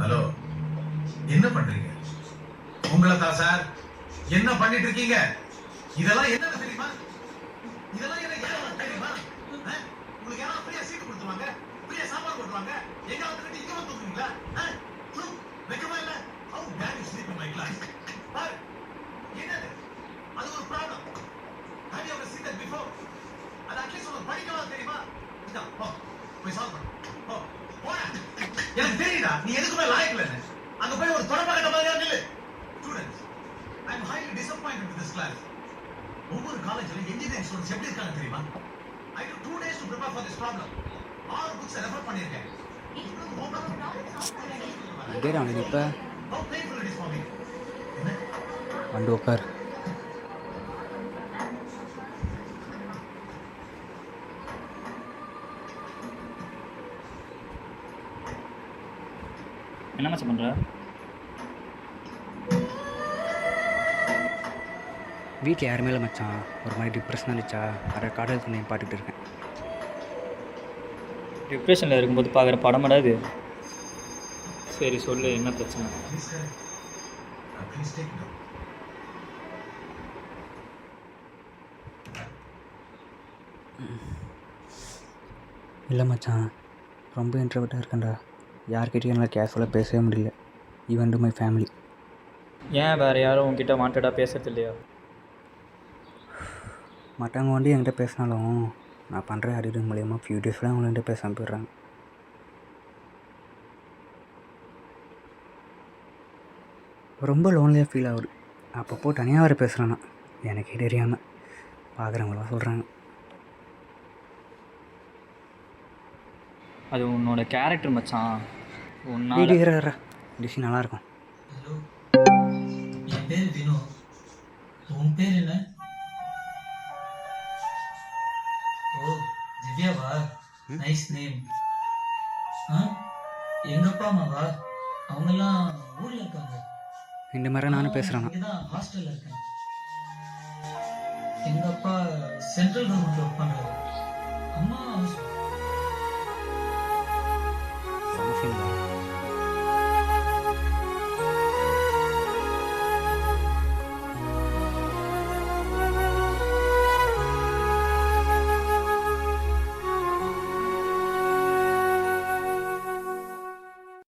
Hello, என்ன பண்றீங்க? உங்களை தான் சார். என்ன பண்ணிட்டு இருக்கீங்க? இதெல்லாம் என்ன தெரியுமா? இதெல்லாம் என்ன ஏன் தெரியுமா? உங்களுக்கு யாரும் ஃப்ரீயா சீட் கொடுத்துருவாங்க, ஃப்ரீயா சாப்பாடு போட்டுருவாங்க. எங்க வந்து இங்க வந்து தூங்குறீங்களா? வெக்கமா இல்ல? How dare you sleep in my class? என்னது? அது ஒரு problem. Have you ever seen that before? அது அட்லீஸ்ட் உங்களுக்கு படிக்கலாம் தெரியுமா? இதா போ, போய் சால்வ் பண்ணு. போ, போடா. எனக்கு தெரியுதா நீ எதுக்குமே லாயக்கு இல்லைன்னு. அங்க போய் ஒரு தொடப்பகட்ட மாதிரியா நில்லு. Students, I am highly disappointed with this class. ஒவ்வொரு காலேஜ்ல இன்ஜினியரிங் ஸ்டூடெண்ட்ஸ் எப்படி இருக்காங்க தெரியுமா? I took 2 days to prepare for this problem. 6 books refer பண்ணிருக்கேன். அடே அவனுக்கு இப்போ How painful it is for me. வந்து உட்கார். என்ன மச்சான் பண்ணுற? வீட்டில் யாருமே இல்லை மச்சான். ஒரு மாதிரி டிப்ரெஷனாக இருந்துச்சா, அதை கடலுக்கு நான் பாட்டுட்டு இருக்கேன். டிப்ரெஷனில் இருக்கும்போது பார்க்குற படமாடா இது? சரி சொல்லு, என்ன பிரச்சனை? Please take note. இல்லை மச்சான், ரொம்ப இன்ட்ரோவர்ட்டாக இருக்கேன்டா. யார்கிட்டையும் என்னால் கேஷுவலாக பேசவே முடியல. Even to my family. ஏன் வேறு யாரும் உங்ககிட்ட வாண்டடாக பேசுறது இல்லையா? மற்றவங்க வந்து என்கிட்ட பேசினாலும் நான் பண்ணுற அடிடு மூலயமா ஃபியூ டேஸ்லாம் அவங்கள்ட்ட பேசாமல் போயிடுறாங்க. ரொம்ப லோன்லியாக ஃபீல் ஆகுது. அப்பப்போ தனியாக வேறு பேசுகிறேன்னா எனக்கே தெரியாமல் பார்க்குறவங்களாம் சொல்கிறாங்க. அது உன்னோட கேரக்டர் மச்சான். வீடியோரா டிஷ் நல்லாயிருக்கும். ஹலோ, என் பேர் வினோ. உன் பேர் என்ன? ஓ, திவ்யாவா? Nice name. எங்க அப்பா அம்மாவா? அவங்கெல்லாம் ஊர்ல இருக்காங்க. இந்த மாதிரி நானும் பேசுகிறேன்னா இங்கதான் ஹாஸ்டல்ல இருக்கேன். எங்க அப்பா சென்ட்ரல் கவர்மெண்ட் ஒர்க் பண்றாரு. அம்மா